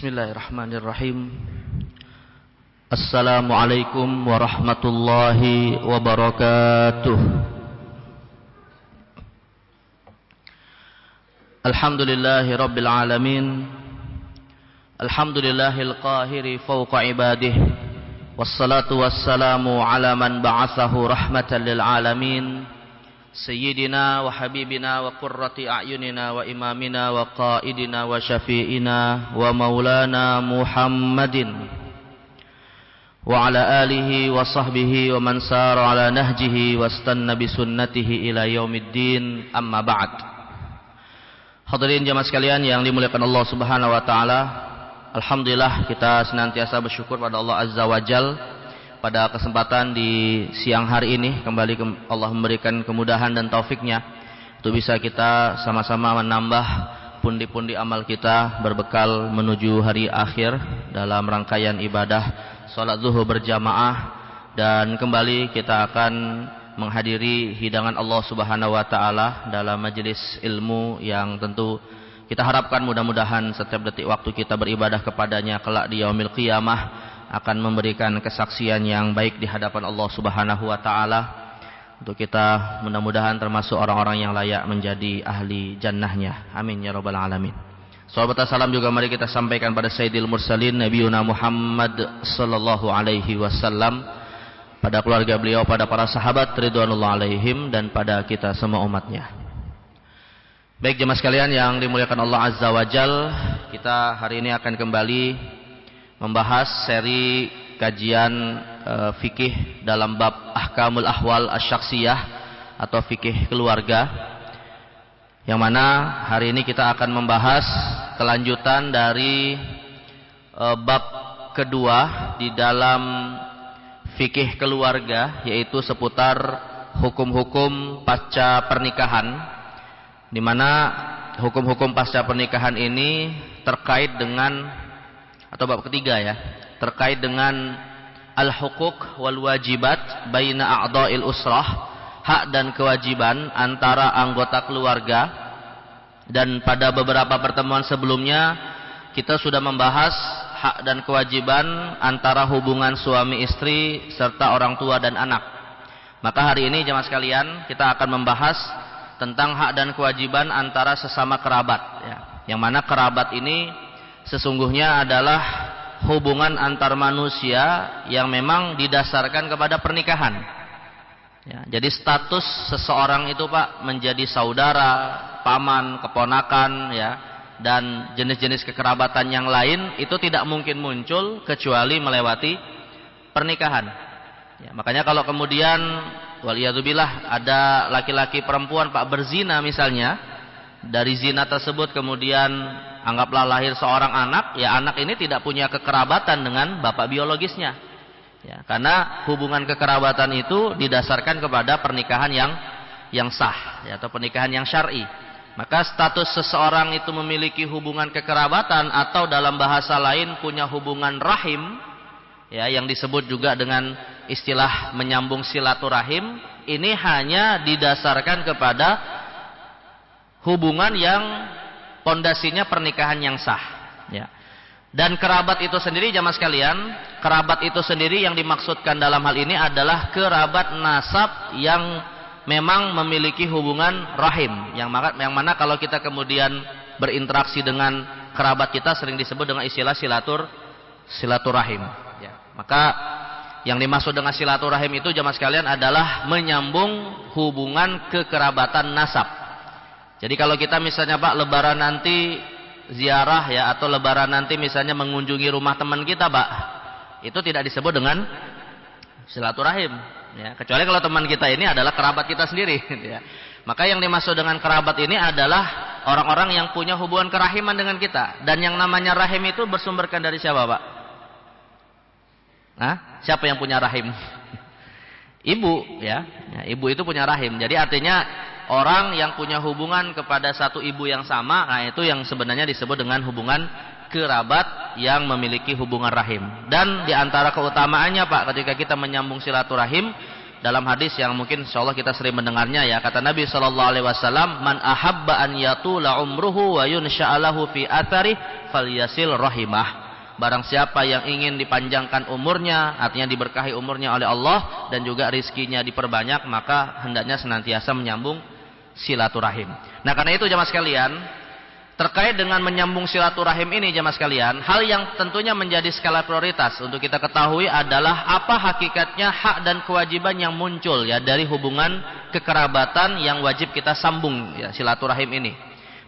Bismillahirrahmanirrahim. Assalamualaikum warahmatullahi wabarakatuh. Alhamdulillahi rabbil alamin. Alhamdulillahil qahiri fawqa ibadih. Wassalatu wassalamu ala man ba'athahu rahmatan lil alamin. Sayyidina wa habibina wa qurrati a'yunina wa imamina wa qaidina wa syafi'ina wa maulana Muhammadin wa ala alihi wa sahbihi wa man sara ala nahjihi wa istanna bi sunnatihi ila yaumiddin, amma ba'd. Hadirin jamaah sekalian yang dimuliakan Allah Subhanahu wa taala, alhamdulillah kita senantiasa bersyukur pada Allah Azza wa Jalla. Pada kesempatan di siang hari ini kembali Allah memberikan kemudahan dan taufiknya untuk bisa kita sama-sama menambah pundi-pundi amal kita berbekal menuju hari akhir dalam rangkaian ibadah salat zuhur berjamaah, dan kembali kita akan menghadiri hidangan Allah Subhanahu wa taala dalam majelis ilmu yang tentu kita harapkan mudah-mudahan setiap detik waktu kita beribadah kepadanya kelak di yaumil qiyamah akan memberikan kesaksian yang baik di hadapan Allah Subhanahu wa taala, untuk kita mudah-mudahan termasuk orang-orang yang layak menjadi ahli jannahnya. Amin ya rabbal alamin. Salawat dan salam juga mari kita sampaikan pada Sayyidil Mursalin Nabiuna Muhammad sallallahu alaihi wasallam, pada keluarga beliau, pada para sahabat ridwanullah alaihim, dan pada kita semua umatnya. Baik jemaah sekalian yang dimuliakan Allah Azza wa Jal, kita hari ini akan kembali membahas seri kajian fikih dalam bab ahkamul ahwal asyaksiyah atau fikih keluarga, yang mana hari ini kita akan membahas kelanjutan dari bab kedua di dalam fikih keluarga, yaitu seputar hukum-hukum pasca pernikahan, di mana hukum-hukum pasca pernikahan ini terkait dengan, atau bab ketiga ya, terkait dengan al-huquq wal wajibat baina a'dha'il usrah, hak dan kewajiban antara anggota keluarga. Dan pada beberapa pertemuan sebelumnya kita sudah membahas hak dan kewajiban antara hubungan suami istri serta orang tua dan anak. Maka hari ini jemaah sekalian kita akan membahas tentang hak dan kewajiban antara sesama kerabat ya. Yang mana kerabat ini sesungguhnya adalah hubungan antar manusia yang memang didasarkan kepada pernikahan ya. Jadi status seseorang itu Pak menjadi saudara, paman, keponakan ya, dan jenis-jenis kekerabatan yang lain itu tidak mungkin muncul kecuali melewati pernikahan ya. Makanya kalau kemudian waliyadzubillah ada laki-laki perempuan Pak berzina misalnya, dari zina tersebut kemudian anggaplah lahir seorang anak, ya anak ini tidak punya kekerabatan dengan bapak biologisnya ya, karena hubungan kekerabatan itu didasarkan kepada pernikahan yang sah ya, atau pernikahan yang syar'i. Maka status seseorang itu memiliki hubungan kekerabatan atau dalam bahasa lain punya hubungan rahim ya, yang disebut juga dengan istilah menyambung silaturahim, ini hanya didasarkan kepada hubungan yang pondasinya pernikahan yang sah ya. Dan kerabat itu sendiri jamaah sekalian, kerabat itu sendiri yang dimaksudkan dalam hal ini adalah kerabat nasab yang memang memiliki hubungan rahim, yang mana kalau kita kemudian berinteraksi dengan kerabat kita sering disebut dengan istilah silaturahim ya. Maka yang dimaksud dengan silaturahim itu jamaah sekalian adalah menyambung hubungan kekerabatan nasab. Jadi kalau kita misalnya Pak lebaran nanti ziarah ya, atau lebaran nanti misalnya mengunjungi rumah teman kita Pak, itu tidak disebut dengan silaturahim ya, kecuali kalau teman kita ini adalah kerabat kita sendiri ya. Maka yang dimaksud dengan kerabat ini adalah orang-orang yang punya hubungan kerahiman dengan kita. Dan yang namanya rahim itu bersumberkan dari siapa Pak? Siapa yang punya rahim? Ibu ya, ibu itu punya rahim. Jadi artinya orang yang punya hubungan kepada satu ibu yang sama, nah itu yang sebenarnya disebut dengan hubungan kerabat yang memiliki hubungan rahim. Dan diantara keutamaannya Pak ketika kita menyambung silaturahim, dalam hadis yang mungkin insyaallah kita sering mendengarnya ya, kata Nabi sallallahu alaihi wasallam, "Man ahabba an yatula umruhu wa yunsha'alahu fi athari falyasil rahimah." Barang siapa yang ingin dipanjangkan umurnya, artinya diberkahi umurnya oleh Allah dan juga rizkinya diperbanyak, maka hendaknya senantiasa menyambung silaturahim. Nah, karena itu jamaah sekalian, terkait dengan menyambung silaturahim ini jamaah sekalian, hal yang tentunya menjadi skala prioritas untuk kita ketahui adalah apa hakikatnya hak dan kewajiban yang muncul ya dari hubungan kekerabatan yang wajib kita sambung ya, silaturahim ini.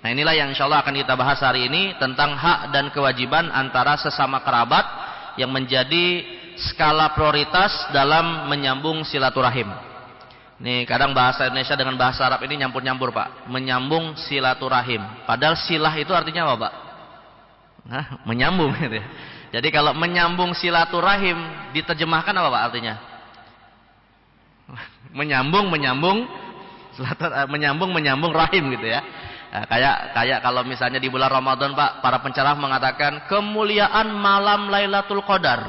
Nah, inilah yang insyaallah akan kita bahas hari ini, tentang hak dan kewajiban antara sesama kerabat yang menjadi skala prioritas dalam menyambung silaturahim. Nih, kadang bahasa Indonesia dengan bahasa Arab ini nyampur-nyampur, Pak. Menyambung silaturahim. Padahal silah itu artinya apa, Pak? Nah, menyambung gitu ya. Jadi kalau menyambung silaturahim diterjemahkan apa, Pak, artinya? Menyambung rahim gitu ya. Nah, kayak kalau misalnya di bulan Ramadan, Pak, para pencerah mengatakan kemuliaan malam Lailatul Qadar.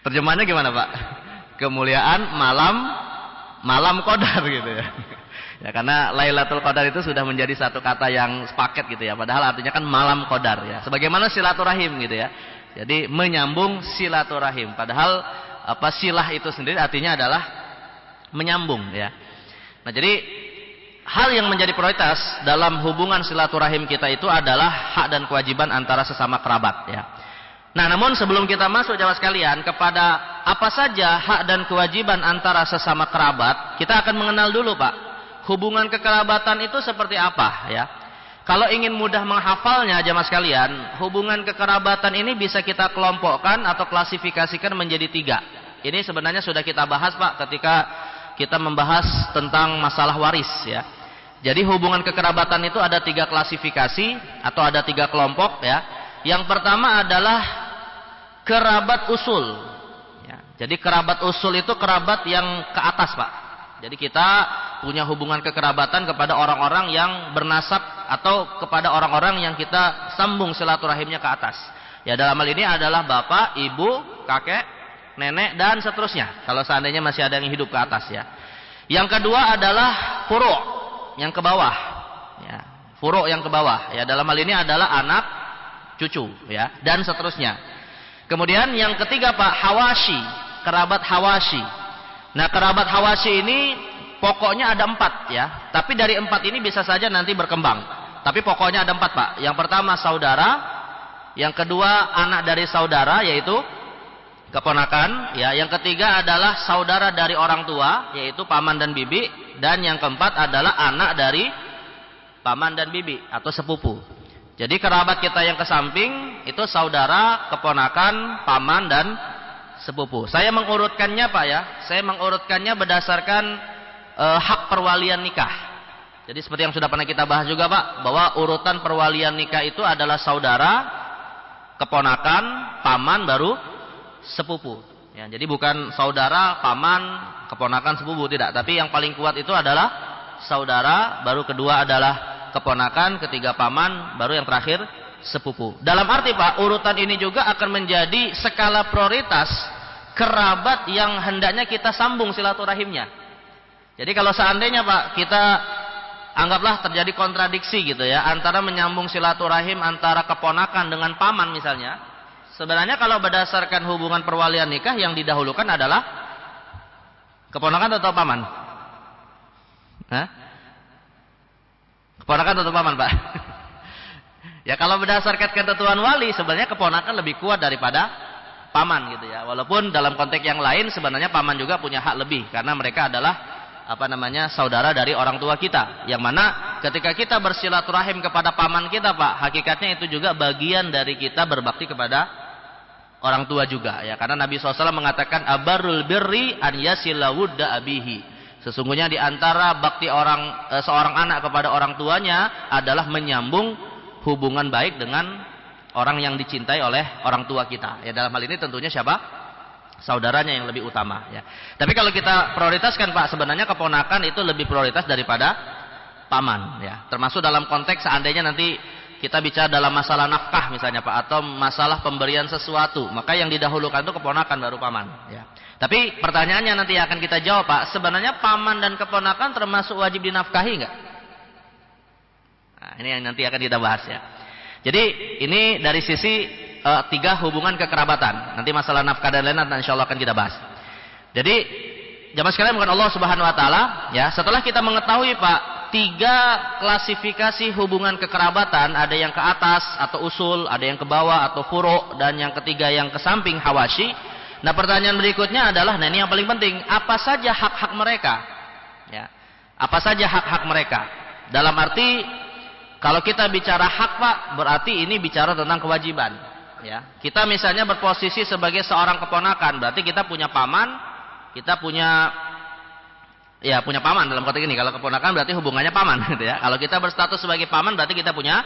Terjemahannya gimana, Pak? Kemuliaan malam Qadar gitu ya. Ya, karena Lailatul Qadar itu sudah menjadi satu kata yang sepaket gitu ya. Padahal artinya kan malam Qadar ya. Sebagaimana silaturahim gitu ya. Jadi menyambung silaturahim. Padahal silah itu sendiri artinya adalah menyambung ya. Nah, jadi hal yang menjadi prioritas dalam hubungan silaturahim kita itu adalah hak dan kewajiban antara sesama kerabat ya. Nah, namun sebelum kita masuk jamaah sekalian kepada apa saja hak dan kewajiban antara sesama kerabat, kita akan mengenal dulu, Pak, hubungan kekerabatan itu seperti apa ya. Kalau ingin mudah menghafalnya jamaah sekalian, hubungan kekerabatan ini bisa kita kelompokkan atau klasifikasikan menjadi 3. Ini sebenarnya sudah kita bahas, Pak, ketika kita membahas tentang masalah waris ya. Jadi hubungan kekerabatan itu ada 3 klasifikasi atau ada 3 kelompok ya. Yang pertama adalah kerabat usul ya. Jadi kerabat usul itu kerabat yang ke atas, Pak. Jadi kita punya hubungan kekerabatan kepada orang-orang yang bernasab atau kepada orang-orang yang kita sambung silaturahimnya ke atas. Ya, dalam hal ini adalah bapak, ibu, kakek, nenek dan seterusnya. Kalau seandainya masih ada yang hidup ke atas ya. Yang kedua adalah furu', yang ke bawah ya. Furu' yang ke bawah ya, dalam hal ini adalah anak, cucu ya, dan seterusnya. Kemudian yang ketiga, Pak, hawashi, kerabat hawashi. Nah, kerabat hawashi ini pokoknya ada 4 ya. Tapi dari 4 ini bisa saja nanti berkembang. Tapi pokoknya ada 4, Pak. Yang pertama saudara, yang kedua anak dari saudara yaitu keponakan ya, yang ketiga adalah saudara dari orang tua yaitu paman dan bibi, dan yang keempat adalah anak dari paman dan bibi atau sepupu. Jadi kerabat kita yang ke samping itu saudara, keponakan, paman dan sepupu. Saya mengurutkannya, Pak ya. Saya mengurutkannya berdasarkan hak perwalian nikah. Jadi seperti yang sudah pernah kita bahas juga, Pak, bahwa urutan perwalian nikah itu adalah saudara, keponakan, paman baru sepupu ya. Jadi bukan saudara, paman, keponakan, sepupu, tidak. Tapi yang paling kuat itu adalah saudara, baru kedua adalah keponakan, ketiga paman, baru yang terakhir sepupu. Dalam arti, Pak, urutan ini juga akan menjadi skala prioritas kerabat yang hendaknya kita sambung silaturahimnya. Jadi kalau seandainya, Pak, kita anggaplah terjadi kontradiksi gitu ya, antara menyambung silaturahim antara keponakan dengan paman misalnya. Sebenarnya kalau berdasarkan hubungan perwalian nikah yang didahulukan adalah keponakan atau paman? Hah? Keponakan atau paman, Pak? Ya, kalau berdasarkan ketentuan wali sebenarnya keponakan lebih kuat daripada paman gitu ya. Walaupun dalam konteks yang lain sebenarnya paman juga punya hak lebih karena mereka adalah saudara dari orang tua kita. Yang mana ketika kita bersilaturahim kepada paman kita, Pak, hakikatnya itu juga bagian dari kita berbakti kepada orang tua juga ya, karena Nabi SAW mengatakan abarul birri an yasila wudda abihi. Sesungguhnya di antara bakti seorang anak kepada orang tuanya adalah menyambung hubungan baik dengan orang yang dicintai oleh orang tua kita. Ya, dalam hal ini tentunya siapa? Saudaranya yang lebih utama ya. Tapi kalau kita prioritaskan, Pak, sebenarnya keponakan itu lebih prioritas daripada paman ya. Termasuk dalam konteks seandainya nanti kita bicara dalam masalah nafkah misalnya Pak, atau masalah pemberian sesuatu, maka yang didahulukan itu keponakan baru paman. Ya. Tapi pertanyaannya nanti akan kita jawab Pak, sebenarnya paman dan keponakan termasuk wajib dinafkahi nggak? Nah, ini yang nanti akan kita bahas ya. Jadi ini dari sisi 3 hubungan kekerabatan. Nanti masalah nafkah dan lain-lain insya Allah akan kita bahas. Jadi jamaah sekalian bukan Allah Subhanahu Wa Taala ya. Setelah kita mengetahui Pak 3 klasifikasi hubungan kekerabatan, ada yang ke atas atau usul, ada yang ke bawah atau furu', dan yang ketiga yang ke samping hawashi. Nah pertanyaan berikutnya adalah, nah ini yang paling penting, apa saja hak-hak mereka? Ya, apa saja hak-hak mereka? Dalam arti kalau kita bicara hak Pak, berarti ini bicara tentang kewajiban. Ya, kita misalnya berposisi sebagai seorang keponakan, berarti kita punya paman, kita punya paman dalam konteks ini. Kalau keponakan berarti hubungannya paman, gitu ya. Kalau kita berstatus sebagai paman, berarti kita punya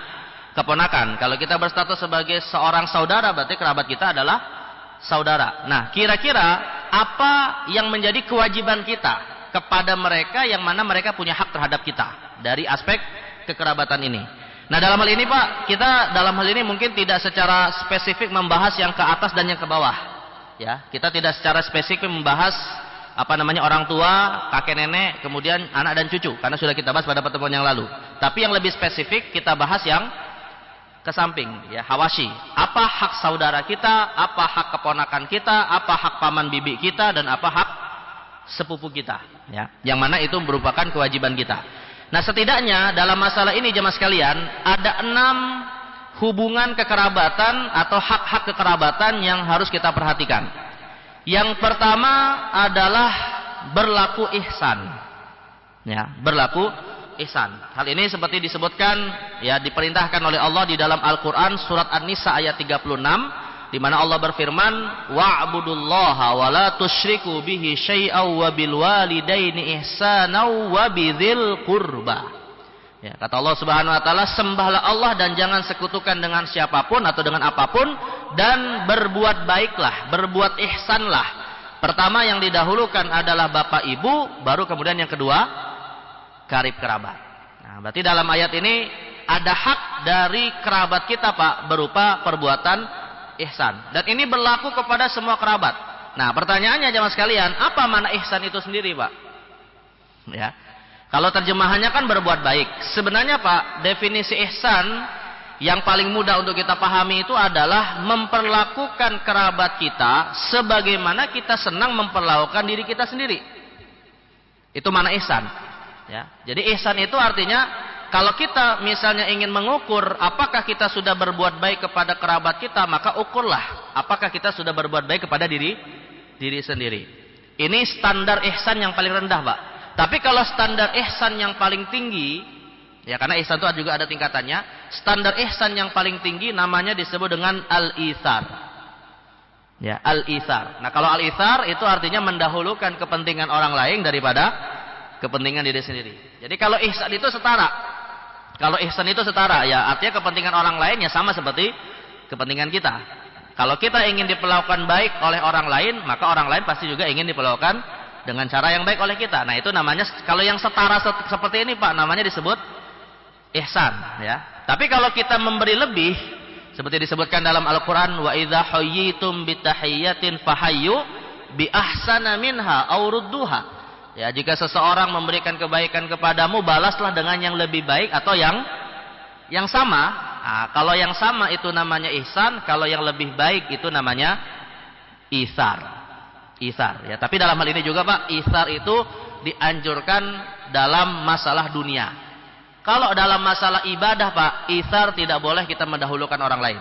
keponakan. Kalau kita berstatus sebagai seorang saudara, berarti kerabat kita adalah saudara. Nah, kira-kira apa yang menjadi kewajiban kita kepada mereka yang mana mereka punya hak terhadap kita dari aspek kekerabatan ini? Nah, dalam hal ini Pak, kita dalam hal ini mungkin tidak secara spesifik membahas yang ke atas dan yang ke bawah. Ya, kita tidak secara spesifik membahas orang tua, kakek nenek, kemudian anak dan cucu, karena sudah kita bahas pada pertemuan yang lalu. Tapi yang lebih spesifik kita bahas yang ke samping, ya, hawashi. Apa hak saudara kita, apa hak keponakan kita, apa hak paman bibi kita, dan apa hak sepupu kita, ya. Yang mana itu merupakan kewajiban kita. Nah, setidaknya dalam masalah ini jemaah sekalian, ada 6 hubungan kekerabatan atau hak-hak kekerabatan yang harus kita perhatikan. Yang pertama adalah berlaku ihsan. Ya, berlaku ihsan. Hal ini seperti disebutkan, ya, diperintahkan oleh Allah di dalam Al-Qur'an surat An-Nisa ayat 36, di mana Allah berfirman, wa'budullaha wa la tusyriku bihi syai'aw wa bil walidaini ihsanaw wa bidzil qurba. Ya, kata Allah Subhanahu wa taala, sembahlah Allah dan jangan sekutukan dengan siapapun atau dengan apapun, dan berbuat baiklah, berbuat ihsanlah. Pertama yang didahulukan adalah bapak ibu, baru kemudian yang kedua karib kerabat. Nah, berarti dalam ayat ini ada hak dari kerabat kita Pak berupa perbuatan ihsan. Dan ini berlaku kepada semua kerabat. Nah, pertanyaannya jemaah sekalian, apa makna ihsan itu sendiri Pak? Ya. Kalau terjemahannya kan berbuat baik. Sebenarnya Pak, definisi ihsan yang paling mudah untuk kita pahami itu adalah memperlakukan kerabat kita sebagaimana kita senang memperlakukan diri kita sendiri. Itu makna ihsan. Ya. Jadi ihsan itu artinya kalau kita misalnya ingin mengukur apakah kita sudah berbuat baik kepada kerabat kita, maka ukurlah apakah kita sudah berbuat baik kepada diri sendiri. Ini standar ihsan yang paling rendah Pak. Tapi kalau standar ihsan yang paling tinggi, ya, karena ihsan itu juga ada tingkatannya, standar ihsan yang paling tinggi namanya disebut dengan al-itsar. Ya, al-itsar. Nah, kalau al-itsar itu artinya mendahulukan kepentingan orang lain daripada kepentingan diri sendiri. Jadi kalau ihsan itu setara. Kalau ihsan itu setara, ya artinya kepentingan orang lain ya sama seperti kepentingan kita. Kalau kita ingin diperlakukan baik oleh orang lain, maka orang lain pasti juga ingin diperlakukan dengan cara yang baik oleh kita. Nah, itu namanya, kalau yang setara seperti ini Pak, namanya disebut ihsan, ya. Tapi kalau kita memberi lebih, seperti disebutkan dalam Al-Qur'an, wa idza hayyitum bitahiyyatin fahayyu bi ahsana minha aw rudduha. Ya, jika seseorang memberikan kebaikan kepadamu, balaslah dengan yang lebih baik atau yang sama. Nah, kalau yang sama itu namanya ihsan, kalau yang lebih baik itu namanya itsar. Itsar, ya. Tapi dalam hal ini juga Pak, itsar itu dianjurkan dalam masalah dunia. Kalau dalam masalah ibadah Pak, itsar tidak boleh kita mendahulukan orang lain.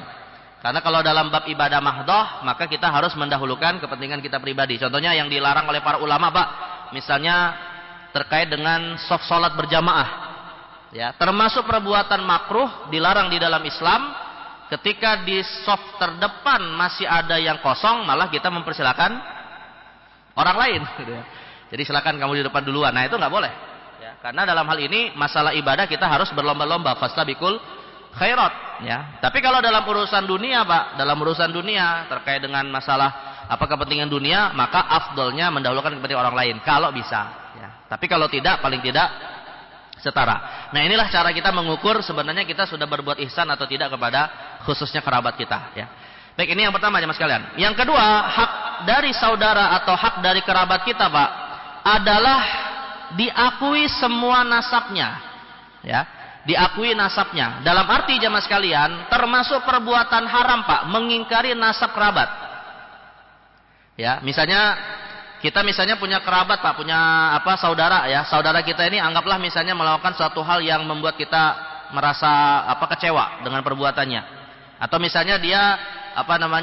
Karena kalau dalam bab ibadah mahdoh, maka kita harus mendahulukan kepentingan kita pribadi. Contohnya yang dilarang oleh para ulama Pak, misalnya terkait dengan soft salat berjamaah. Ya, termasuk perbuatan makruh dilarang di dalam Islam. Ketika di soft terdepan masih ada yang kosong, malah kita mempersilakan orang lain, gitu ya. Jadi silakan kamu di depan duluan. Nah, itu nggak boleh. Ya, karena dalam hal ini masalah ibadah kita harus berlomba-lomba, fastabiqul khairat. Ya. Tapi kalau dalam urusan dunia Pak, dalam urusan dunia terkait dengan masalah apa kepentingan dunia, maka afdolnya mendahulukan kepentingan orang lain kalau bisa. Ya. Tapi kalau tidak, paling tidak setara. Nah, inilah cara kita mengukur sebenarnya kita sudah berbuat ihsan atau tidak kepada khususnya kerabat kita, ya. Baik, ini yang pertama jemaah sekalian. Yang kedua, hak dari saudara atau hak dari kerabat kita, Pak, adalah diakui semua nasabnya, ya. Diakui nasabnya. Dalam arti jemaah sekalian, termasuk perbuatan haram, Pak, mengingkari nasab kerabat. Ya, misalnya kita punya kerabat, Pak, punya saudara, ya. Saudara kita ini anggaplah misalnya melakukan suatu hal yang membuat kita merasa kecewa dengan perbuatannya. Atau misalnya dia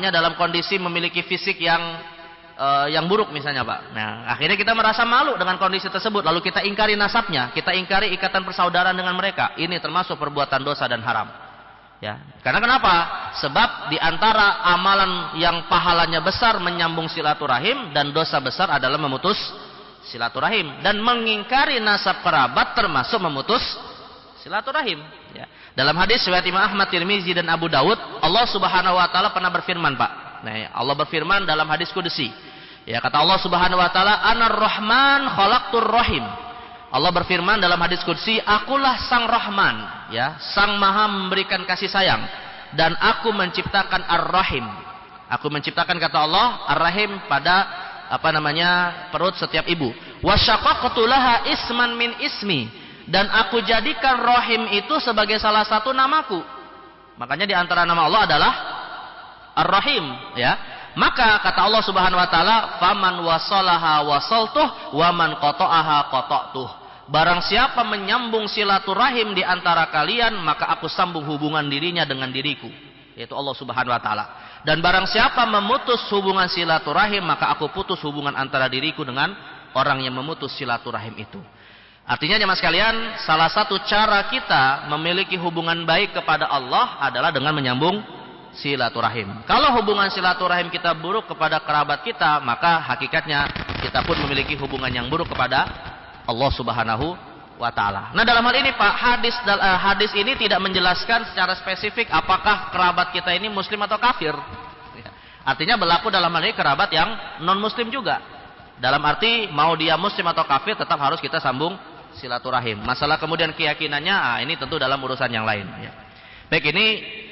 dalam kondisi memiliki fisik yang buruk misalnya, Pak. Nah, akhirnya kita merasa malu dengan kondisi tersebut, lalu kita ingkari nasabnya, kita ingkari ikatan persaudaraan dengan mereka. Ini termasuk perbuatan dosa dan haram. Ya, karena kenapa? Sebab di antara amalan yang pahalanya besar menyambung silaturahim, dan dosa besar adalah memutus silaturahim, dan mengingkari nasab kerabat termasuk memutus silaturahim. Ya. Dalam hadis riwayat Imam Ahmad, Tirmizi dan Abu Dawud, Allah Subhanahu wa taala pernah berfirman, Pak. Nah, Allah berfirman dalam hadis kudusi. Ya, kata Allah Subhanahu wa taala, "Anar Rahman khalaqtur rahim." Allah berfirman dalam hadis qudsi, "Akulah Sang Rahman, ya, Sang Maha memberikan kasih sayang, dan aku menciptakan Ar-Rahim." Aku menciptakan, kata Allah, Ar-Rahim pada perut setiap ibu. "Wa syaqaqtu laha isman min ismi." Dan aku jadikan Rahim itu sebagai salah satu namaku. Makanya di antara nama Allah adalah Ar-Rahim, ya. Maka kata Allah Subhanahu wa taala, "Faman wasalaha wasaltuh wa man qata'aha qata'tuh." Barang siapa menyambung silaturahim di antara kalian, maka aku sambung hubungan dirinya dengan diriku, yaitu Allah Subhanahu wa taala. Dan barang siapa memutus hubungan silaturahim, maka aku putus hubungan antara diriku dengan orang yang memutus silaturahim itu. Artinya jemaah sekalian, salah satu cara kita memiliki hubungan baik kepada Allah adalah dengan menyambung silaturahim. Kalau hubungan silaturahim kita buruk kepada kerabat kita, maka hakikatnya kita pun memiliki hubungan yang buruk kepada Allah Subhanahu wa taala. Nah, dalam hal ini, Pak, hadis ini tidak menjelaskan secara spesifik apakah kerabat kita ini muslim atau kafir. Artinya berlaku dalam hal ini kerabat yang non muslim juga. Dalam arti mau dia muslim atau kafir tetap harus kita sambung silaturahim. Masalah kemudian keyakinannya, ini tentu dalam urusan yang lain, ya. Baik, ini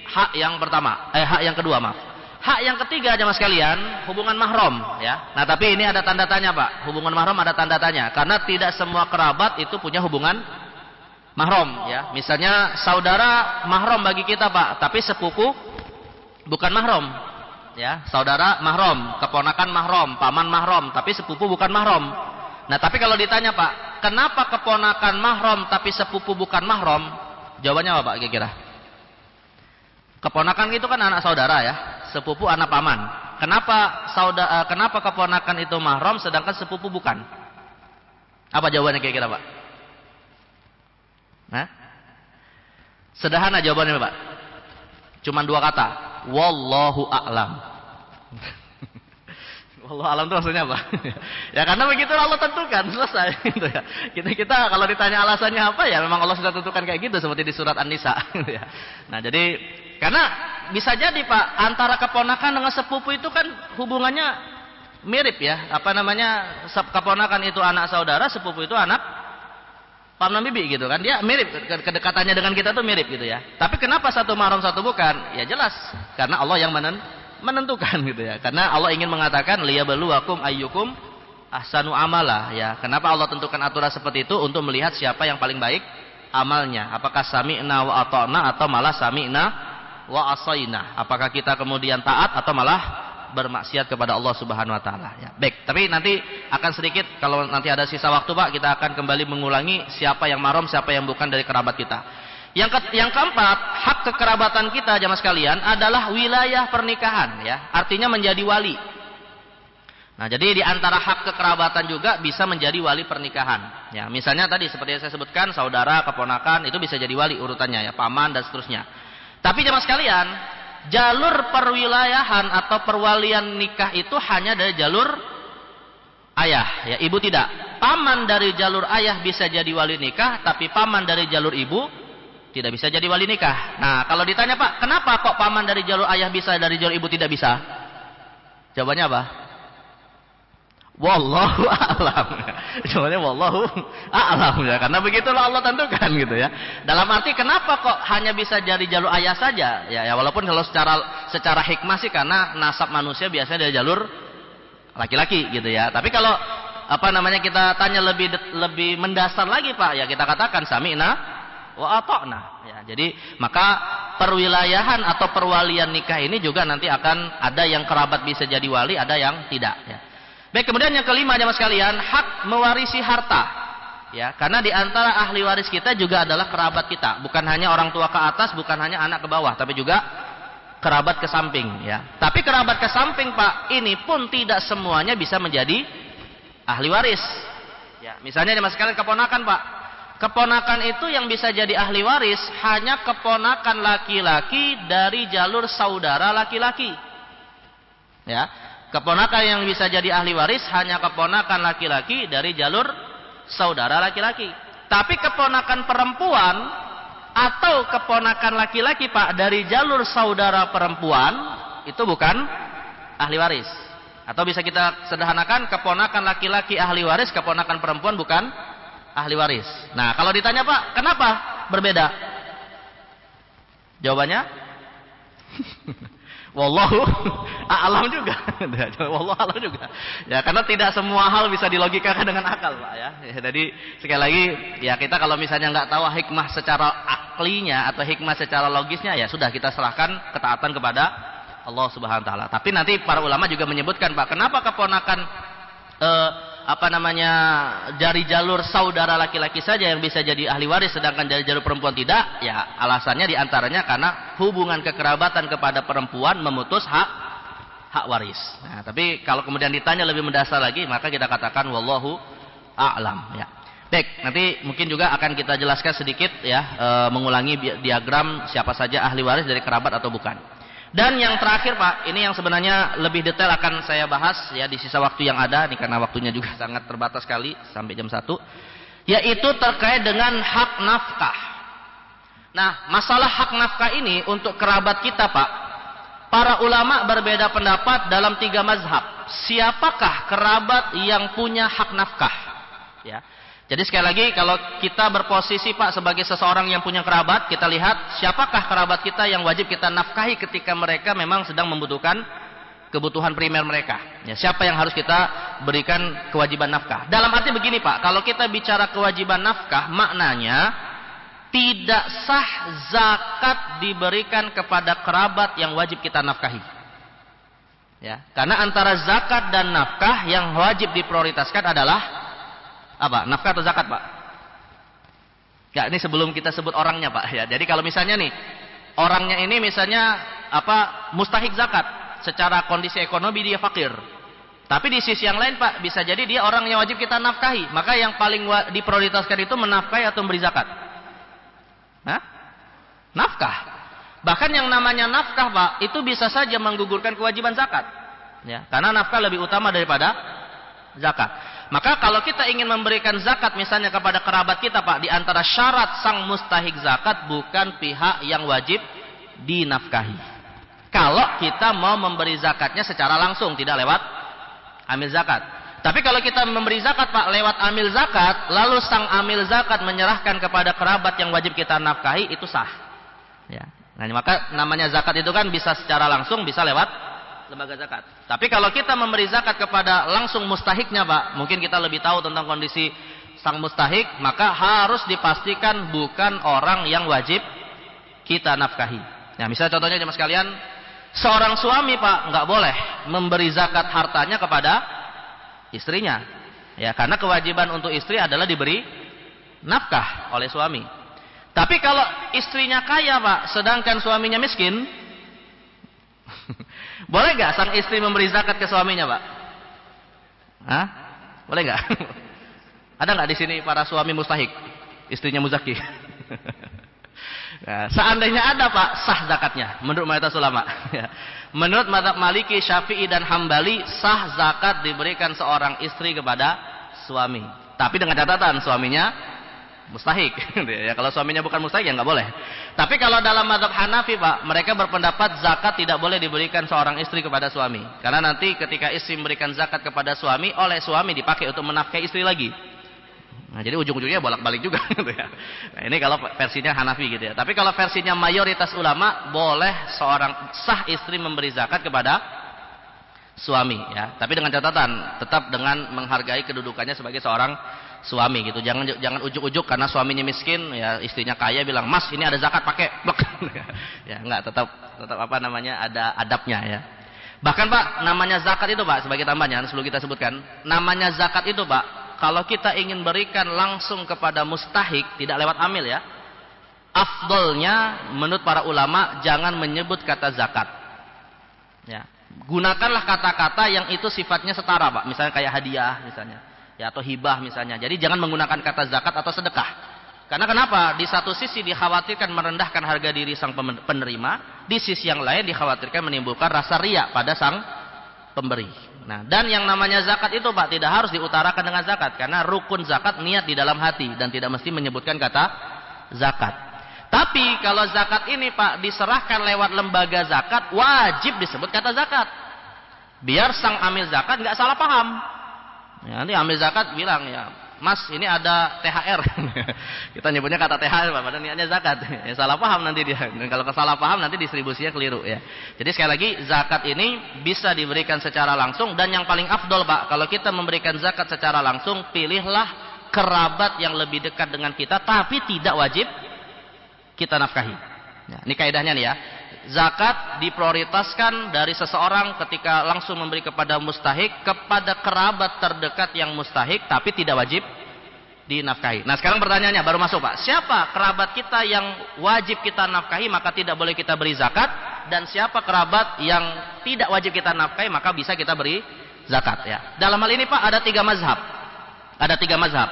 hak yang pertama, hak yang kedua, maaf. Hak yang ketiga jemaah sekalian, hubungan mahram, ya. Nah, tapi ini ada tanda tanya, Pak. Hubungan mahram ada tanda tanya, karena tidak semua kerabat itu punya hubungan mahram, ya. Misalnya saudara mahram bagi kita, Pak, tapi sepupu bukan mahram, ya. Saudara mahram, keponakan mahram, paman mahram, tapi sepupu bukan mahram. Nah, tapi kalau ditanya, Pak, kenapa keponakan mahram tapi sepupu bukan mahram? Jawabannya apa, Pak, kira-kira? Keponakan itu kan anak saudara, ya, sepupu anak paman. Kenapa keponakan itu mahram sedangkan sepupu bukan? Apa jawabannya kira-kira, Pak? Nah? Sederhana jawabannya, Pak. Cuman 2 kata. Wallahu a'lam. Wallahu a'lam itu maksudnya apa? Ya karena begitu Allah tentukan, selesai gitu ya. Kita kalau ditanya alasannya apa, ya memang Allah sudah tentukan kayak gitu seperti di surat An-Nisa gitu ya. Nah, jadi karena bisa jadi, Pak, antara keponakan dengan sepupu itu kan hubungannya mirip, ya. Keponakan itu anak saudara, sepupu itu anak paman bibi gitu kan. Dia mirip, kedekatannya dengan kita tuh mirip gitu ya. Tapi kenapa satu mahram satu bukan? Ya jelas, karena Allah yang menentukan gitu ya. Karena Allah ingin mengatakan liyabluwakum ayyukum ahsanu amala, ya. Kenapa Allah tentukan aturan seperti itu? Untuk melihat siapa yang paling baik amalnya. Apakah sami'na wa ata'na atau malah sami'na wa asaina. Apakah kita kemudian taat atau malah bermaksiat kepada Allah Subhanahu wa taala, ya. Baik, tapi nanti akan sedikit kalau nanti ada sisa waktu, Pak, kita akan kembali mengulangi siapa yang mahram, siapa yang bukan dari kerabat kita. Yang keempat, hak kekerabatan kita jamaah sekalian adalah wilayah pernikahan, ya. Artinya menjadi wali. Nah, jadi di antara hak kekerabatan juga bisa menjadi wali pernikahan. Ya, misalnya tadi seperti yang saya sebutkan, saudara, keponakan itu bisa jadi wali urutannya, ya, paman dan seterusnya. Tapi jamaah sekalian, jalur perwilayahan atau perwalian nikah itu hanya dari jalur ayah, ya, ibu tidak. Paman dari jalur ayah bisa jadi wali nikah, tapi paman dari jalur ibu tidak bisa jadi wali nikah. Nah, kalau ditanya, Pak, kenapa kok paman dari jalur ayah bisa, dari jalur ibu tidak bisa? Jawabannya apa? Wallahu a'lam. Sebenarnya wallahu a'lam ya, karena begitulah Allah tentukan gitu ya. Dalam arti kenapa kok hanya bisa dari jalur ayah saja? Ya, walaupun kalau secara hikmah sih karena nasab manusia biasanya dari jalur laki-laki gitu ya. Tapi kalau kita tanya lebih mendasar lagi Pak, ya kita katakan sami'na wa ata'na. Ya, jadi maka perwilayahan atau perwalian nikah ini juga nanti akan ada yang kerabat bisa jadi wali, ada yang tidak ya. Baik, kemudian yang kelima jemaah sekalian, hak mewarisi harta. Ya, karena di antara ahli waris kita juga adalah kerabat kita, bukan hanya orang tua ke atas, bukan hanya anak ke bawah, tapi juga kerabat ke samping ya. Tapi kerabat ke samping Pak, ini pun tidak semuanya bisa menjadi ahli waris. Ya, misalnya jemaah sekalian keponakan Pak. Keponakan itu yang bisa jadi ahli waris hanya keponakan laki-laki dari jalur saudara laki-laki. Ya. Keponakan yang bisa jadi ahli waris hanya keponakan laki-laki dari jalur saudara laki-laki. Tapi keponakan perempuan atau keponakan laki-laki Pak dari jalur saudara perempuan itu bukan ahli waris. Atau bisa kita sederhanakan, keponakan laki-laki ahli waris, keponakan perempuan bukan ahli waris. Nah, kalau ditanya Pak, kenapa berbeda? Jawabannya wallahu a'lam juga. Wallahu a'lam juga. Ya, karena tidak semua hal bisa dilogikakan dengan akal, Pak ya. Jadi sekali lagi ya, kita kalau misalnya nggak tahu hikmah secara aklinya atau hikmah secara logisnya, ya sudah kita serahkan ketaatan kepada Allah Subhanahu wa taala. Tapi nanti para ulama juga menyebutkan, Pak, kenapa keponakan dari jalur saudara laki-laki saja yang bisa jadi ahli waris, sedangkan dari jalur perempuan tidak? Ya, alasannya diantaranya karena hubungan kekerabatan kepada perempuan memutus hak waris. Nah, tapi kalau kemudian ditanya lebih mendasar lagi, maka kita katakan wallahu a'lam. Ya. Baik, nanti mungkin juga akan kita jelaskan sedikit ya, mengulangi diagram siapa saja ahli waris dari kerabat atau bukan. Dan yang terakhir Pak, ini yang sebenarnya lebih detail akan saya bahas ya di sisa waktu yang ada, ini karena waktunya juga sangat terbatas sekali sampai jam 1, yaitu terkait dengan hak nafkah. Nah, masalah hak nafkah ini untuk kerabat kita Pak, para ulama berbeda pendapat dalam 3 mazhab. Siapakah kerabat yang punya hak nafkah? Ya. Jadi sekali lagi, kalau kita berposisi Pak sebagai seseorang yang punya kerabat, kita lihat siapakah kerabat kita yang wajib kita nafkahi ketika mereka memang sedang membutuhkan kebutuhan primer mereka. Ya, siapa yang harus kita berikan kewajiban nafkah? Dalam arti begini Pak, kalau kita bicara kewajiban nafkah, maknanya tidak sah zakat diberikan kepada kerabat yang wajib kita nafkahi. Ya, karena antara zakat dan nafkah yang wajib diprioritaskan adalah apa? Nafkah atau zakat, Pak? Ya, ini sebelum kita sebut orangnya, Pak. Ya, jadi kalau misalnya nih, orangnya ini misalnya mustahik zakat, secara kondisi ekonomi dia fakir. Tapi di sisi yang lain, Pak, bisa jadi dia orang yang wajib kita nafkahi. Maka yang paling diprioritaskan itu menafkahi atau memberi zakat? Hah? Nafkah. Bahkan yang namanya nafkah, Pak, itu bisa saja menggugurkan kewajiban zakat. Ya, karena nafkah lebih utama daripada zakat. Maka kalau kita ingin memberikan zakat misalnya kepada kerabat kita Pak, di antara syarat sang mustahik zakat bukan pihak yang wajib dinafkahi. Kalau kita mau memberi zakatnya secara langsung, tidak lewat amil zakat. Tapi kalau kita memberi zakat Pak lewat amil zakat, lalu sang amil zakat menyerahkan kepada kerabat yang wajib kita nafkahi, itu sah. Ya. Nah, maka namanya zakat itu kan bisa secara langsung, bisa lewat lembaga zakat. Tapi kalau kita memberi zakat kepada langsung mustahiknya Pak, mungkin kita lebih tahu tentang kondisi sang mustahik, maka harus dipastikan bukan orang yang wajib kita nafkahi. Nah, misalnya contohnya jemaah sekalian, seorang suami Pak nggak boleh memberi zakat hartanya kepada istrinya. Ya, karena kewajiban untuk istri adalah diberi nafkah oleh suami. Tapi kalau istrinya kaya Pak, sedangkan suaminya miskin, boleh nggak sang istri memberi zakat ke suaminya, Pak? Hah? Boleh nggak? Ada nggak di sini para suami mustahik, istrinya muzaki? Nah, seandainya ada Pak, sah zakatnya menurut mayoritas ulama. Menurut mazhab Maliki, Syafi'i dan Hambali, sah zakat diberikan seorang istri kepada suami. Tapi dengan catatan suaminya mustahik. Ya, kalau suaminya bukan mustahik ya nggak boleh. Tapi kalau dalam mazhab Hanafi Pak, mereka berpendapat zakat tidak boleh diberikan seorang istri kepada suami. Karena nanti ketika istri memberikan zakat kepada suami, oleh suami dipakai untuk menafkahi istri lagi. Nah, jadi ujung-ujungnya bolak-balik juga gitu ya. Nah, ini kalau versinya Hanafi gitu ya. Tapi kalau versinya mayoritas ulama, boleh seorang sah istri memberi zakat kepada suami ya. Tapi dengan catatan tetap dengan menghargai kedudukannya sebagai seorang suami gitu. Jangan ujuk-ujuk karena suaminya miskin ya, istrinya kaya bilang, "Mas, ini ada zakat, pakai." Ya, enggak, tetap apa namanya, ada adabnya ya. Bahkan Pak, namanya zakat itu Pak, sebagai tambahan sebelum kita sebutkan, namanya zakat itu Pak, kalau kita ingin berikan langsung kepada mustahik, tidak lewat amil ya. Afdolnya menurut para ulama jangan menyebut kata zakat. Ya. Gunakanlah kata-kata yang itu sifatnya setara Pak. Misalnya kayak hadiah misalnya. Ya, atau hibah misalnya. Jadi jangan menggunakan kata zakat atau sedekah. Karena kenapa? Di satu sisi dikhawatirkan merendahkan harga diri sang penerima. Di sisi yang lain dikhawatirkan menimbulkan rasa riya pada sang pemberi. Nah, dan yang namanya zakat itu Pak tidak harus diutarakan dengan zakat. Karena rukun zakat niat di dalam hati. Dan tidak mesti menyebutkan kata zakat. Tapi kalau zakat ini Pak diserahkan lewat lembaga zakat, wajib disebut kata zakat. Biar sang amil zakat nggak salah paham. Ya, nanti amil zakat bilang ya, "Mas, ini ada THR." Kita nyebutnya kata THR Pak, padahal niatnya zakat. Ya, salah paham nanti dia. Dan kalau kesalah paham nanti distribusinya keliru ya. Jadi sekali lagi zakat ini bisa diberikan secara langsung, dan yang paling afdol Pak, kalau kita memberikan zakat secara langsung, pilihlah kerabat yang lebih dekat dengan kita tapi tidak wajib kita nafkahi. Ya, ini kaidahnya nih ya. Zakat diprioritaskan dari seseorang ketika langsung memberi kepada mustahik kepada kerabat terdekat yang mustahik tapi tidak wajib dinafkahi. Nah, sekarang pertanyaannya baru masuk Pak. Siapa kerabat kita yang wajib kita nafkahi maka tidak boleh kita beri zakat, dan siapa kerabat yang tidak wajib kita nafkahi maka bisa kita beri zakat ya. Dalam hal ini Pak ada 3 mazhab. Ada 3 mazhab.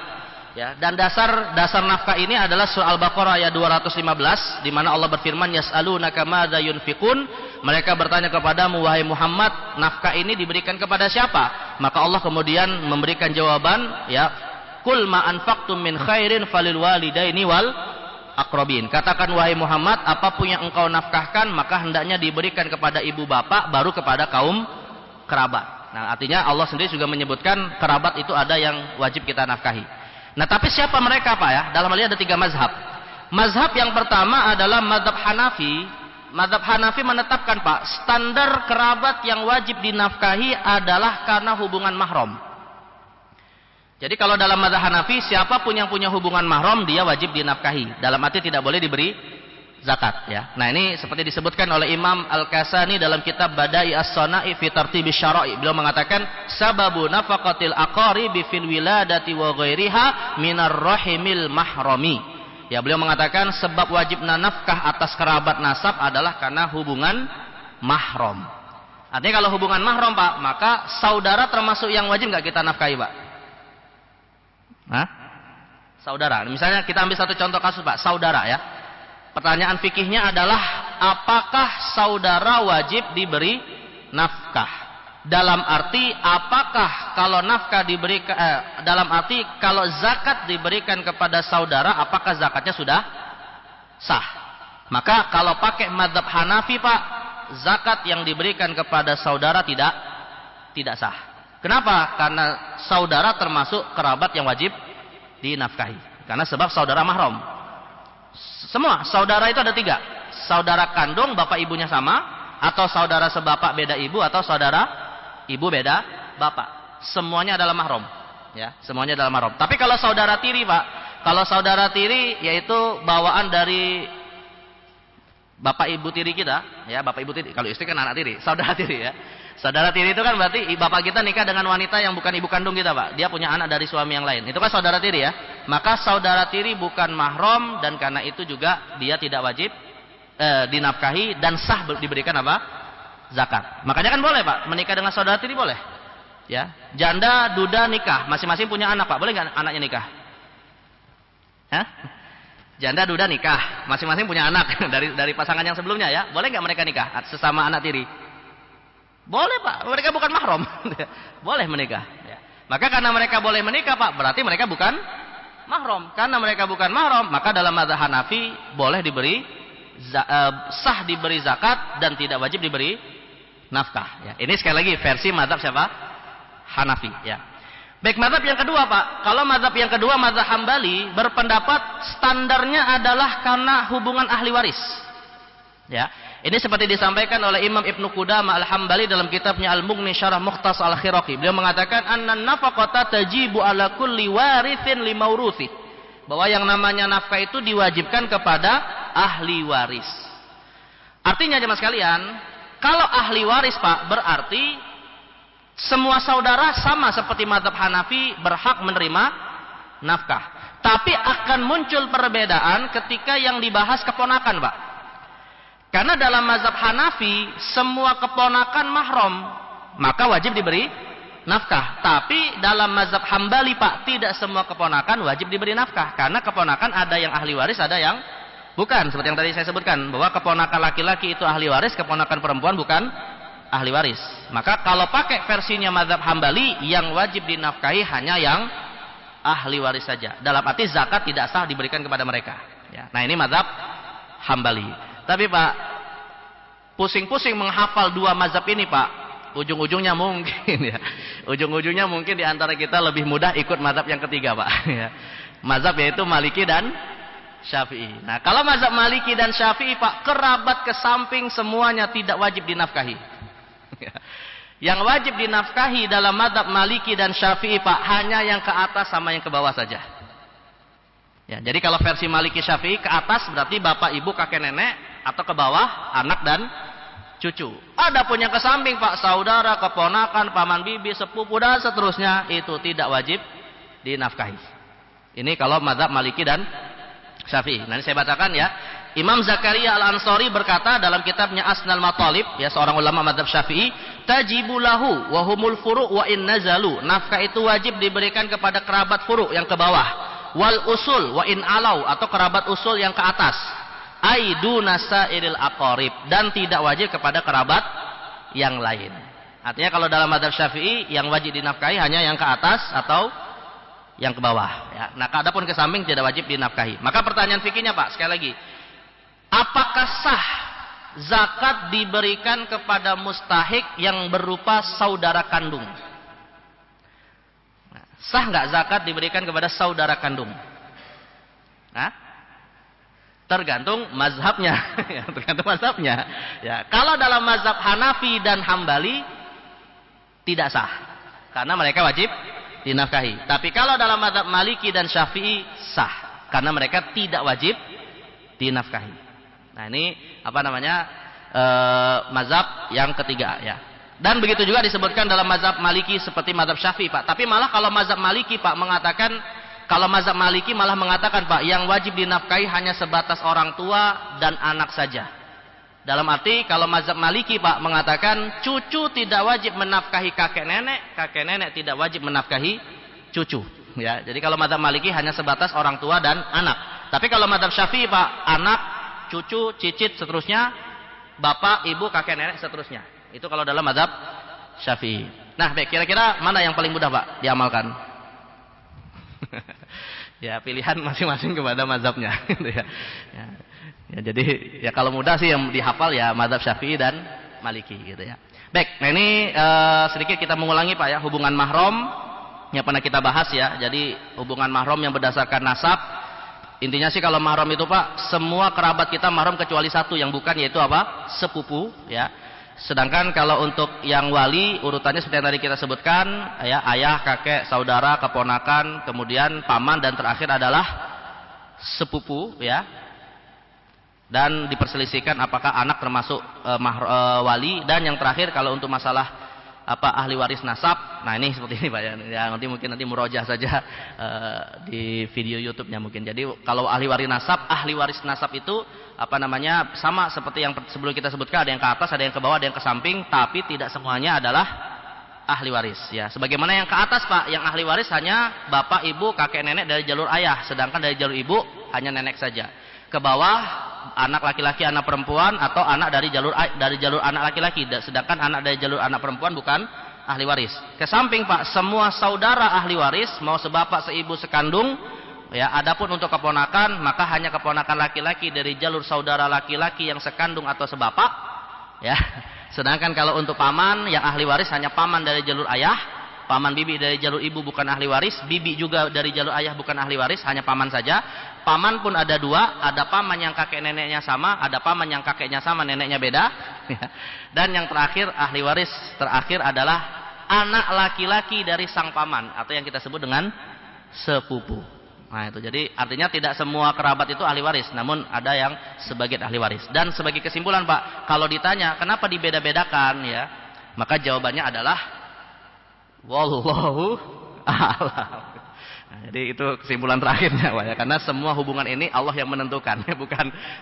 Ya, dan dasar nafkah ini adalah surah Al-Baqarah ayat 215 di mana Allah berfirman, "Yas'alunaka madza yunfiqun?" Mereka bertanya kepadamu wahai Muhammad, nafkah ini diberikan kepada siapa? Maka Allah kemudian memberikan jawaban ya, "Qul ma anfaqtum min khairin falil walidaini wal aqrabin." Katakan wahai Muhammad, apapun yang engkau nafkahkan maka hendaknya diberikan kepada ibu bapak baru kepada kaum kerabat. Nah, artinya Allah sendiri juga menyebutkan kerabat itu ada yang wajib kita nafkahi. Nah, tapi siapa mereka Pak ya? Dalam hal ini ada 3 mazhab. Mazhab yang pertama adalah mazhab Hanafi. Mazhab Hanafi menetapkan Pak, standar kerabat yang wajib dinafkahi adalah karena hubungan mahram. Jadi kalau dalam mazhab Hanafi, siapapun yang punya hubungan mahram dia wajib dinafkahi. Dalam arti tidak boleh diberi zakat ya. Nah, ini seperti disebutkan oleh Imam Al-Kasani dalam kitab Bada'i As-Sana'i fi Tartibi Syara'i. Beliau mengatakan sababu nafaqatil aqaribi fil wiladati wa ghairiha minar rahimil mahrami. Ya, beliau mengatakan sebab wajibnya nafkah atas kerabat nasab adalah karena hubungan mahram. Artinya kalau hubungan mahram Pak, maka saudara termasuk yang wajib nggak kita nafkahi Pak? Hah? Saudara. Misalnya kita ambil satu contoh kasus Pak, saudara ya. Pertanyaan fikihnya adalah apakah saudara wajib diberi nafkah? Dalam arti apakah kalau nafkah diberikan dalam arti kalau zakat diberikan kepada saudara apakah zakatnya sudah sah? Maka kalau pakai mazhab Hanafi Pak, zakat yang diberikan kepada saudara tidak sah. Kenapa? Karena saudara termasuk kerabat yang wajib dinafkahi. Karena sebab saudara mahram. Semua saudara itu ada 3. Saudara kandung bapak ibunya sama, atau saudara sebapak beda ibu, atau saudara ibu beda bapak. Semuanya adalah mahram. Ya, semuanya adalah mahram. Tapi kalau saudara tiri Pak, kalau saudara tiri yaitu bawaan dari bapak ibu tiri kita, ya bapak ibu tiri. Kalau istri kan anak tiri, saudara tiri ya. Saudara tiri itu kan berarti bapak kita nikah dengan wanita yang bukan ibu kandung kita Pak. Dia punya anak dari suami yang lain. Itu kan saudara tiri ya. Maka saudara tiri bukan mahram, dan karena itu juga dia tidak wajib dinafkahi dan sah diberikan apa? Zakat. Makanya kan boleh Pak, menikah dengan saudara tiri boleh. Ya, janda duda nikah, masing-masing punya anak Pak. Boleh nggak anaknya nikah? Hah? Janda duda nikah, masing-masing punya anak dari pasangan yang sebelumnya ya. Boleh nggak mereka nikah sesama anak tiri? Boleh Pak, mereka bukan mahram. Boleh menikah ya. Maka karena mereka boleh menikah Pak, berarti mereka bukan mahram. Karena mereka bukan mahram, maka dalam mazhab Hanafi boleh diberi sah diberi zakat dan tidak wajib diberi nafkah. Ya. Ini sekali lagi versi mazhab siapa? Hanafi. Ya. Baik, mazhab yang kedua Pak. Kalau mazhab yang kedua, mazhab Hambali, berpendapat standarnya adalah karena hubungan ahli waris. Ya. Ini seperti disampaikan oleh Imam Ibnu Qudamah Al-Hambali dalam kitabnya Al-Mughni Syarah Mukhtasar Al-Khiraqi. Beliau mengatakan annan nafaqata tajibu ala kulli warithin li mauruthi. Bahwa yang namanya nafkah itu diwajibkan kepada ahli waris. Artinya jemaah sekalian, kalau ahli waris Pak, berarti semua saudara sama seperti mazhab Hanafi berhak menerima nafkah. Tapi akan muncul perbedaan ketika yang dibahas keponakan Pak. Karena dalam mazhab Hanafi semua keponakan mahram, maka wajib diberi nafkah. Tapi dalam mazhab Hambali Pak, tidak semua keponakan wajib diberi nafkah. Karena keponakan ada yang ahli waris, ada yang bukan. Seperti yang tadi saya sebutkan, bahwa keponakan laki-laki itu ahli waris, keponakan perempuan bukan ahli waris. Maka kalau pakai versinya mazhab Hambali, yang wajib dinafkahi hanya yang ahli waris saja. Dalam arti zakat tidak sah diberikan kepada mereka. Ya. Nah ini mazhab Hambali. Tapi Pak, pusing-pusing menghafal dua mazhab ini Pak, ujung-ujungnya mungkin ya, ujung-ujungnya mungkin diantara kita lebih mudah ikut mazhab yang ketiga Pak. Ya. Mazhab yaitu Maliki dan Syafi'i. Nah kalau mazhab Maliki dan Syafi'i Pak, kerabat ke samping semuanya tidak wajib dinafkahi. Yang wajib dinafkahi dalam mazhab Maliki dan Syafi'i Pak, hanya yang ke atas sama yang ke bawah saja. Ya, jadi kalau versi Maliki Syafi'i, ke atas berarti bapak, ibu, kakek, nenek, atau ke bawah anak dan cucu. Ada pun yang ke samping Pak, saudara, keponakan, paman, bibi, sepupu dan seterusnya, itu tidak wajib dinafkahi. Ini kalau mazhab Maliki dan Syafi'i. Nanti saya bacakan ya. Imam Zakaria Al-Ansari berkata dalam kitabnya Asnal Matalib, ya seorang ulama mazhab Syafi'i, tajibu lahu wa humul furu' wa in nazalu. Nafkah itu wajib diberikan kepada kerabat furu' yang ke bawah. Wal usul wa in alau, atau kerabat usul yang ke atas. Aiduna sa'iril aqarib, dan tidak wajib kepada kerabat yang lain. Artinya kalau dalam mazhab Syafi'i yang wajib dinafkahi hanya yang ke atas atau yang ke bawah. Ya. Nah, adapun ke samping tidak wajib dinafkahi. Maka pertanyaan fikihnya Pak, sekali lagi, apakah sah zakat diberikan kepada mustahik yang berupa saudara kandung? Nah, sah nggak zakat diberikan kepada saudara kandung? Nah, tergantung mazhabnya. Tergantung mazhabnya. Ya, kalau dalam mazhab Hanafi dan Hambali tidak sah, karena mereka wajib dinafkahi. Tapi kalau dalam mazhab Maliki dan Syafi'i sah, karena mereka tidak wajib dinafkahi. Nah ini apa namanya mazhab yang ketiga ya. Dan begitu juga disebutkan dalam mazhab Maliki seperti mazhab Syafi'i Pak. Tapi malah kalau mazhab Maliki Pak mengatakan, kalau mazhab Maliki malah mengatakan Pak, yang wajib dinafkahi hanya sebatas orang tua dan anak saja. Dalam arti kalau mazhab Maliki Pak mengatakan cucu tidak wajib menafkahi kakek nenek tidak wajib menafkahi cucu. Ya, jadi kalau mazhab Maliki hanya sebatas orang tua dan anak. Tapi kalau mazhab Syafi'i Pak, anak, cucu, cicit, seterusnya, bapak, ibu, kakek nenek, seterusnya. Itu kalau dalam mazhab Syafi'i. Nah, baik, kira-kira mana yang paling mudah Pak diamalkan? Ya pilihan masing-masing kepada mazhabnya gitu ya. Ya, jadi ya kalau mudah sih yang dihafal ya mazhab Syafi'i dan Maliki gitu ya. Baik, nah ini sedikit kita mengulangi Pak ya, hubungan mahram yang pernah kita bahas ya. Jadi hubungan mahram yang berdasarkan nasab. Intinya sih kalau mahram itu Pak, semua kerabat kita mahram kecuali satu yang bukan, yaitu apa? Sepupu ya. Sedangkan kalau untuk yang wali urutannya seperti yang tadi kita sebutkan ya, ayah, kakek, saudara, keponakan, kemudian paman, dan terakhir adalah sepupu ya. Dan diperselisihkan apakah anak termasuk wali, dan yang terakhir kalau untuk masalah apa ahli waris nasab. Nah ini seperti ini Pak ya, nanti mungkin murojaah saja di video YouTube-nya mungkin. Jadi kalau ahli waris nasab itu apa namanya, sama seperti yang sebelum kita sebutkan, ada yang ke atas, ada yang ke bawah, ada yang ke samping, tapi tidak semuanya adalah ahli waris ya. Sebagaimana yang ke atas Pak, yang ahli waris hanya bapak, ibu, kakek, nenek dari jalur ayah, sedangkan dari jalur ibu hanya nenek saja. Ke bawah anak laki-laki, anak perempuan, atau anak dari jalur anak laki-laki, sedangkan anak dari jalur anak perempuan bukan ahli waris. Ke samping Pak, semua saudara ahli waris, mau sebapak, seibu, sekandung, ya. Adapun untuk keponakan, maka hanya keponakan laki-laki dari jalur saudara laki-laki yang sekandung atau sebapak, ya. Sedangkan kalau untuk paman yang ahli waris hanya paman dari jalur ayah, paman bibi dari jalur ibu bukan ahli waris, bibi juga dari jalur ayah bukan ahli waris, hanya paman saja. Paman pun ada dua, ada paman yang kakek neneknya sama, ada paman yang kakeknya sama neneknya beda. Dan yang terakhir, ahli waris terakhir adalah anak laki-laki dari sang paman atau yang kita sebut dengan sepupu. Nah itu, jadi artinya tidak semua kerabat itu ahli waris, namun ada yang sebagian ahli waris. Dan sebagai kesimpulan Pak, kalau ditanya kenapa dibeda-bedakan, ya, maka jawabannya adalah wallahu a'lam. Nah, jadi itu kesimpulan terakhirnya Pak, ya, karena semua hubungan ini Allah yang menentukan,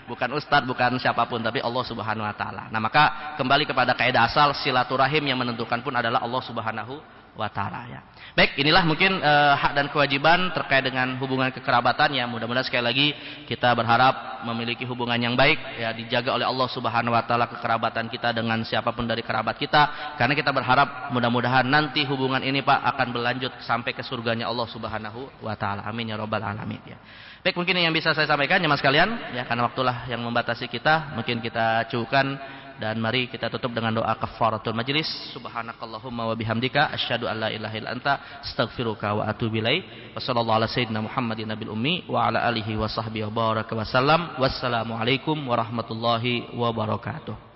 bukan ustadz, bukan siapapun, tapi Allah Subhanahu Wa Taala. Nah maka kembali kepada kaidah asal, silaturahim yang menentukan pun adalah Allah Subhanahu Wa Taala, ya. Baik, inilah mungkin hak dan kewajiban terkait dengan hubungan kekerabatan, ya. Mudah-mudahan sekali lagi kita berharap memiliki hubungan yang baik, ya, dijaga oleh Allah Subhanahu Wa Taala kekerabatan kita dengan siapapun dari kerabat kita, karena kita berharap mudah-mudahan nanti hubungan ini Pak akan berlanjut sampai ke surganya Allah Subhanahu Wa Taala. Amin ya rabbal alamin, ya. Baik, mungkin yang bisa saya sampaikan, ya Mas kalian, ya, karena waktulah yang membatasi kita, mungkin kita cukupkan. Dan mari kita tutup dengan doa kafaratul majlis. Subhanakallahumma wa bihamdika asyhadu an la ilaha illa anta astaghfiruka wa atubu ilaik. Wassallallahu ala sayyidina Muhammadin nabil ummi wa ala alihi wa sahbihi wa baraka wasallam. Wassalamualaikum warahmatullahi wabarakatuh.